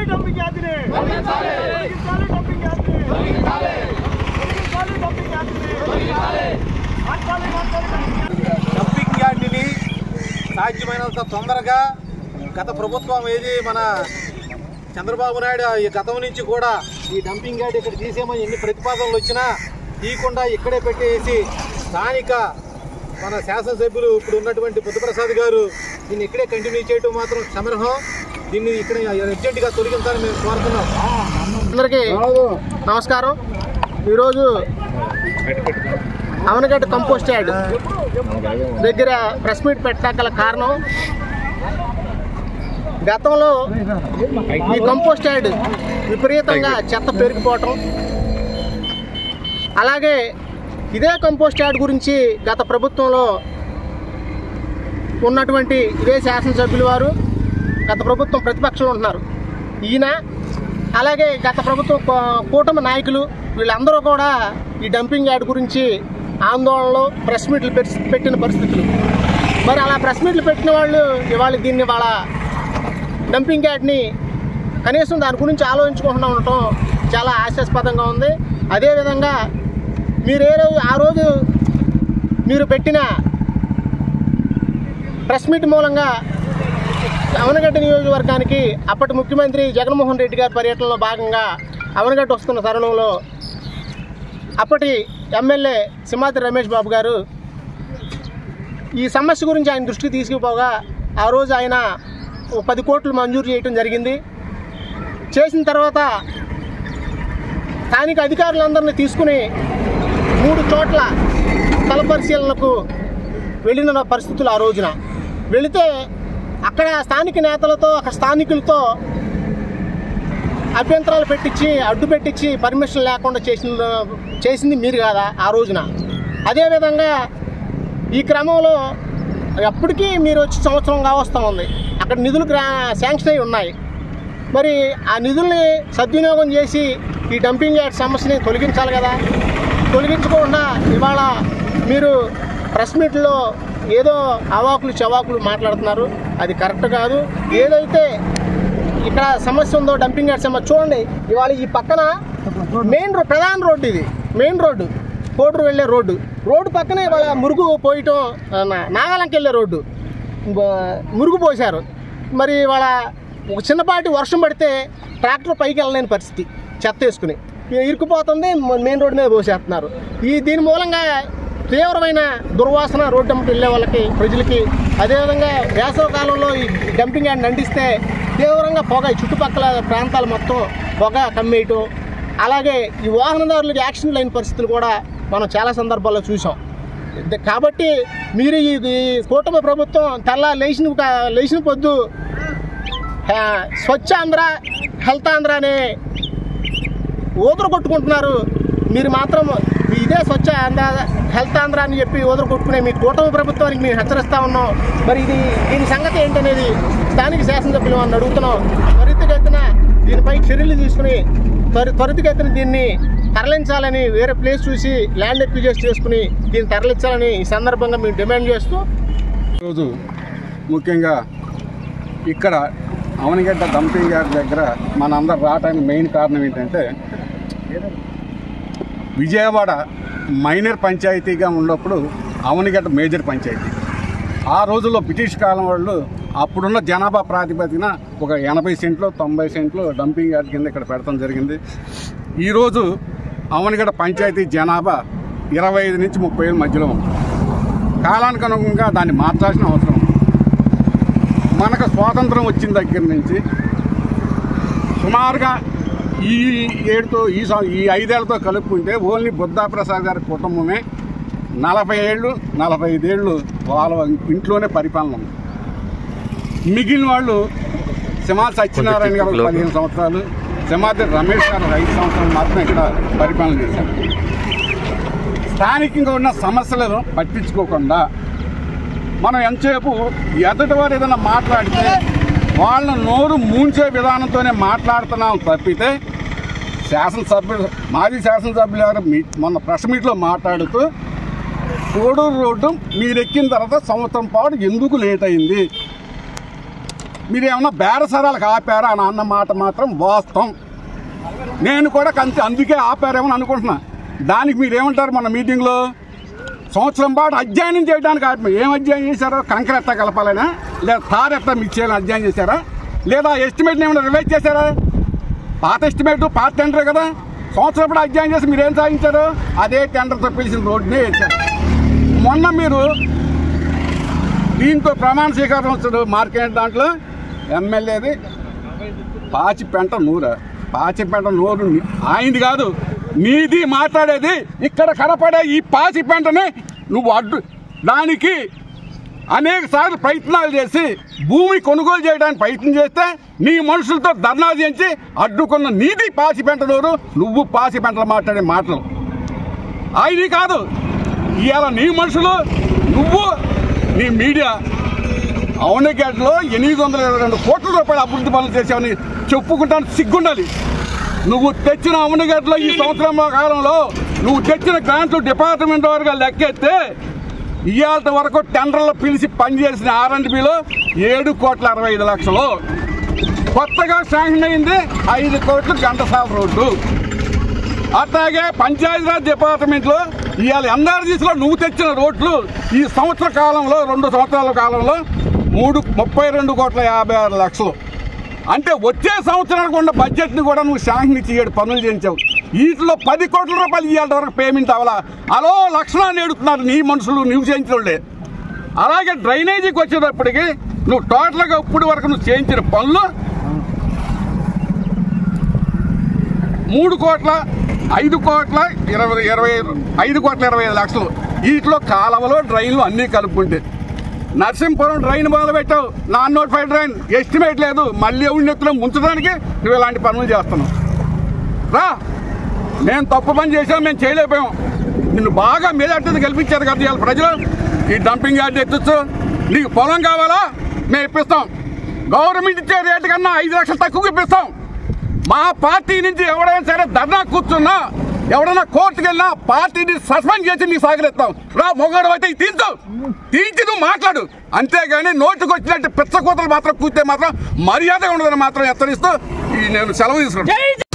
Dumping యార్డుని dumping యార్డుని సాధ్యమైనంత తొందరగా గత ప్రభుత్వం ఏది మన చంద్రబాబు నాయుడు ఈ గతం నుంచి కూడా ఈ డంపింగ్ యార్డ్ ఇక్కడ తీసేమని ఎన్ని ప్రతిపాదనలు వచ్చినా తీయకుండా ఇక్కడే పెట్టేసి స్థానిక మన శాసనసభ్యులు ఇప్పుడు ఉన్నటువంటి బుద్ధప్రసాద్ గారు దీన్ని ఇక్కడే కంటిన్యూ చేయడం మాత్రం సమర్హం. దీన్ని ఇక్కడ అర్జెంటుగా తొలగించాలని మేము కోరుతున్నాం. అందరికీ నమస్కారం. ఈరోజు అవనగడ్డ కంపోస్ట్ యార్డ్ దగ్గర ప్రెస్ మీట్ పెట్టగల కారణం, గతంలో ఈ కంపోస్ట్ యార్డ్ విపరీతంగా చెత్త పెరిగిపోవటం, అలాగే ఇదే కంపోస్ట్ యార్డ్ గురించి గత ప్రభుత్వంలో ఉన్నటువంటి ఇదే శాసనసభ్యులు వారు గత ప్రభుత్వం ప్రతిపక్షంలో ఉంటున్నారు ఈయన, అలాగే గత ప్రభుత్వం కూటమి నాయకులు వీళ్ళందరూ కూడా ఈ డంపింగ్ యార్డ్ గురించి ఆందోళనలో ప్రెస్ మీట్లు పెట్టిన పరిస్థితులు. మరి అలా ప్రెస్ మీట్లు పెట్టిన వాళ్ళు ఇవాళ దీన్ని వాళ్ళ డంపింగ్ యార్డ్ని కనీసం దాని గురించి ఆలోచించుకుంటూ ఉండటం చాలా హాస్యాస్పదంగా ఉంది. అదేవిధంగా ఆ రోజు మీరు పెట్టిన ప్రెస్ మీట్ మూలంగా అవనగడ్డ నియోజకవర్గానికి అప్పటి ముఖ్యమంత్రి జగన్మోహన్ రెడ్డి గారి పర్యటనలో భాగంగా అవనగడ్డ వస్తున్న తరుణంలో అప్పటి ఎమ్మెల్యే సింహాద్రి రమేష్ బాబు గారు ఈ సమస్య గురించి ఆయన దృష్టికి తీసుకుపోగా ఆ రోజు ఆయన 10 కోట్లు మంజూరు చేయడం జరిగింది. చేసిన తర్వాత స్థానిక అధికారులందరినీ తీసుకుని 3 చోట్ల స్థల పరిశీలనకు వెళ్ళిన పరిస్థితులు. ఆ రోజున వెళితే అక్కడ స్థానిక నేతలతో అక్కడ స్థానికులతో అభ్యంతరాలు పెట్టించి అడ్డు పెట్టించి పర్మిషన్ లేకుండా చేసింది మీరు కాదా ఆ రోజున? అదేవిధంగా ఈ క్రమంలో ఎప్పటికీ మీరు వచ్చి సంవత్సరం కావస్తూ ఉంది, అక్కడ నిధులు శాంక్షన్ అయి ఉన్నాయి. మరి ఆ నిధుల్ని సద్వినియోగం చేసి ఈ డంపింగ్ యార్డ్ సమస్యని తొలగించాలి కదా. తొలగించకుండా ఇవాళ మీరు ప్రెస్ మీట్లో ఏదో అవాకులు చవాకులు మాట్లాడుతున్నారు, అది కరెక్ట్ కాదు. ఏదైతే ఇక్కడ సమస్య ఉందో డంపింగ్ యార్డ్ సమస్య చూడండి. ఇవాళ ఈ పక్కన ప్రధాన రోడ్డు, ఇది మెయిన్ రోడ్డు, కోటూరు వెళ్ళే రోడ్డు పక్కనే ఇవాళ మురుగు పోయటం, నాగాలంకి వెళ్ళే రోడ్డు మురుగు పోశారు. మరి ఇవాళ ఒక చిన్నపాటి వర్షం పడితే ట్రాక్టర్ పైకి వెళ్ళలేని పరిస్థితి, చెత్త వేసుకుని ఇరుక్కుపోతుంది, మెయిన్ రోడ్డు మీద పోసేస్తున్నారు. దీని మూలంగా తీవ్రమైన దుర్వాసన రోడ్డు అమ్మటి వెళ్ళే వాళ్ళకి, ప్రజలకి. అదేవిధంగా వేసవి కాలంలో ఈ డంపింగ్ యార్డ్ నండిస్తే తీవ్రంగా పొగ, చుట్టుపక్కల ప్రాంతాలు మొత్తం పొగ కమ్మేయటం, అలాగే ఈ వాహనదారులకు యాక్సిడెంట్ అయిన పరిస్థితులు కూడా మనం చాలా సందర్భాల్లో చూసాం. కాబట్టి మీరు ఈ కూటమి ప్రభుత్వం లేచిన పొద్దు స్వచ్ఛ ఆంధ్ర, హెల్త్ ఆంధ్ర అనే ఊదరు కొట్టుకుంటున్నారు. మీరు మాత్రం ఇదే స్వచ్ఛ ఆంధ్ర, హెల్త్ ఆంధ్ర అని చెప్పి ఊదరు కొట్టుకునే మీ కూటమి ప్రభుత్వానికి మేము హెచ్చరిస్తూ ఉన్నాం. మరి దీని సంగతి ఏంటనేది స్థానిక శాసనసభ్యులు అని అడుగుతున్నాం. త్వరితగతిన దీనిపై చర్యలు తీసుకుని త్వరితగతిన దీన్ని తరలించాలని, వేరే ప్లేస్ చూసి ల్యాండ్ ఎక్విజిషన్ చేసుకుని దీన్ని తరలించాలని ఈ సందర్భంగా మేము డిమాండ్ చేస్తూ, ఈరోజు ముఖ్యంగా ఇక్కడ అవనగడ్డ డంపింగ్ యార్డ్ దగ్గర మనందరూ రావడానికి మెయిన్ కారణం ఏంటంటే, విజయవాడ మైనర్ పంచాయతీగా ఉన్నప్పుడు అవనగడ్డ మేజర్ పంచాయతీ. ఆ రోజుల్లో బ్రిటిష్ కాలం వాళ్ళు అప్పుడున్న జనాభా ప్రాతిపదికన ఒక 80 సెంట్లు 90 సెంట్లు డంపింగ్ యార్డ్ కింద ఇక్కడ పెడతాం జరిగింది. ఈరోజు అవనగడ్డ పంచాయతీ జనాభా 25 నుంచి 30 మధ్యలో ఉంది. కాలానికి అనుగుణంగా దాన్ని మార్చాల్సిన అవసరం. మనకు స్వాతంత్రం వచ్చిన దగ్గర నుంచి సుమారుగా ఈ 5 ఏళ్లతో కలుపుకుంటే ఓన్లీ బుద్ధప్రసాద్ గారి కుటుంబమే 45 ఏళ్ళు వాళ్ళ ఇంట్లోనే పరిపాలన ఉంది. మిగిలిన వాళ్ళు సింహాద్రి సత్యనారాయణ గారు 15 సంవత్సరాలు, సింహాద్రి రమేష్ గారు 5 సంవత్సరాలు మాత్రమే ఇక్కడ పరిపాలన చేశారు. స్థానికంగా ఉన్న సమస్యలను పట్టించుకోకుండా మనం ఎంతసేపు ఎదుటి వారు ఏదైనా మాట్లాడితే వాళ్ళ నోరు మూంచే విధానంతోనే మాట్లాడుతున్నాం తప్పితే, మాజీ శాసనసభ్యులు గారు మొన్న ప్రెస్ మీట్లో మాట్లాడుతూ కోడూరు రోడ్డు మీరు ఎక్కిన తర్వాత సంవత్సరం పాటు ఎందుకు లేట్ అయింది, మీరు ఏమన్నా బేరసరాలకు ఆపారా అని అన్న మాట మాత్రం వాస్తవం. నేను కూడా అందుకే ఆపారేమని అనుకుంటున్నా. దానికి మీరేమంటారు? మన మీటింగ్లో సంవత్సరం పాటు అధ్యయనం చేయడానికి ఆపి ఏం అధ్యయనం చేశారో? కంకరెత్త కలపాలనా, లేదా తారెత్త మిక్స్ చేయాలని అధ్యయనం చేశారా? లేదా ఎస్టిమేట్ని ఏమైనా రివైజ్ చేశారా? పాత ఎస్టిమేట్ పాత టెండర్ కదా, సంవత్సరం పాటు అధ్యయనం చేసి మీరేం సాధించారు? అదే టెండర్తో పిలిచిన రోడ్డునే వేశారు. మొన్న మీరు దీంతో ప్రమాణ స్వీకారం వచ్చాడు మార్కెట్ దాంట్లో ఎమ్మెల్యేది పాచిపెంట నూరు ఆయనది కాదు, నీది మాట్లాడేది. ఇక్కడ కనపడే ఈ పాచిపెంటని నువ్వు దానికి అనేక సార్లు ప్రయత్నాలు చేసి భూమి కొనుగోలు చేయడానికి ప్రయత్నం చేస్తే నీ మనుషులతో ధర్నా చేయించి అడ్డుకున్న నీది పాచిపెంట నూరు. నువ్వు పాచిపెంటలు మాట్లాడే మాటలు ఆయనది కాదు. ఇవాళ నీ మనుషులు, నువ్వు, నీ మీడియా అవనగడ్డలో 822 కోట్ల రూపాయల అభివృద్ధి పనులు చేసావని చెప్పుకుంటాను సిగ్గుండాలి. నువ్వు తెచ్చిన అవనగడ్డలో ఈ సంవత్సరం కాలంలో నువ్వు తెచ్చిన గ్రాంట్లు డిపార్ట్మెంట్ వరకు లెక్కెత్తే ఇవాళ వరకు టెండర్లు పిలిచి పనిచేసిన R&Bలో 7,65,00,000. కొత్తగా శాంక్షన్ అయింది 5 కోట్లు ఘంటసాల రోడ్డు. అట్లాగే పంచాయతీరాజ్ డిపార్ట్మెంట్లో ఇవాళ NRGSలో నువ్వు తెచ్చిన రోడ్లు ఈ సంవత్సర కాలంలో 2 సంవత్సరాల కాలంలో 32,56,00,000. అంటే వచ్చే సంవత్సరానికి ఉన్న బడ్జెట్ని కూడా నువ్వు శాంక్షన్ ఇచ్చి 7 పనులు చేయించావు. వీటిలో 10 కోట్ల రూపాయలు ఇవాళ వరకు పేమెంట్ అవ్వాలా? అలో లక్షణాన్ని ఎడుతున్నారు నీ మనుషులు, నువ్వు చేయించిన వాళ్ళే. అలాగే డ్రైనేజీకి వచ్చేటప్పటికి నువ్వు టోటల్గా ఇప్పుడు వరకు నువ్వు చేయించిన పనులు 5,20,00,000. వీటిలో కాలువలో డ్రైన్లు అన్నీ కలుపుకుంటే నరసింపురం డ్రైన్ మొదలు పెట్టావు, నాన్ నోటిఫైడ్ డ్రైన్, ఎస్టిమేట్ లేదు. మళ్ళీ ఉన్నెత్తులో ముంచడానికి నువ్వు ఇలాంటి పనులు చేస్తున్నావు. రా, మేము తప్పు పని చేసాం, మేము చేయలేకపోయాం. నిన్ను బాగా మెజార్టీ గెలిపించారు కదా ఇవాళ ప్రజలు. ఈ డంపింగ్ యార్డ్ ఎత్తచ్చు, నీకు పొలం కావాలా మేము ఇప్పిస్తాం. గవర్నమెంట్ ఇచ్చే రేటు కన్నా 5 లక్షలు తక్కువ ఇప్పిస్తాం. మా పార్టీ నుంచి ఎవరైనా సరే ధర్నా కూర్చున్నా, ఎవరైనా కోర్టుకు వెళ్ళినా పార్టీని సస్పెండ్ చేసి నీకు సాగరిస్తాం. రా, మొగాడు అయితే తీర్చి నువ్వు మాట్లాడు. అంతేగాని నోటుకు వచ్చినట్టు పిచ్చ కూతలు మాత్రం కూర్చే మాత్రం మర్యాద ఉండదని మాత్రం హెచ్చరిస్తూ నేను సెలవు తీసుకుంటాను.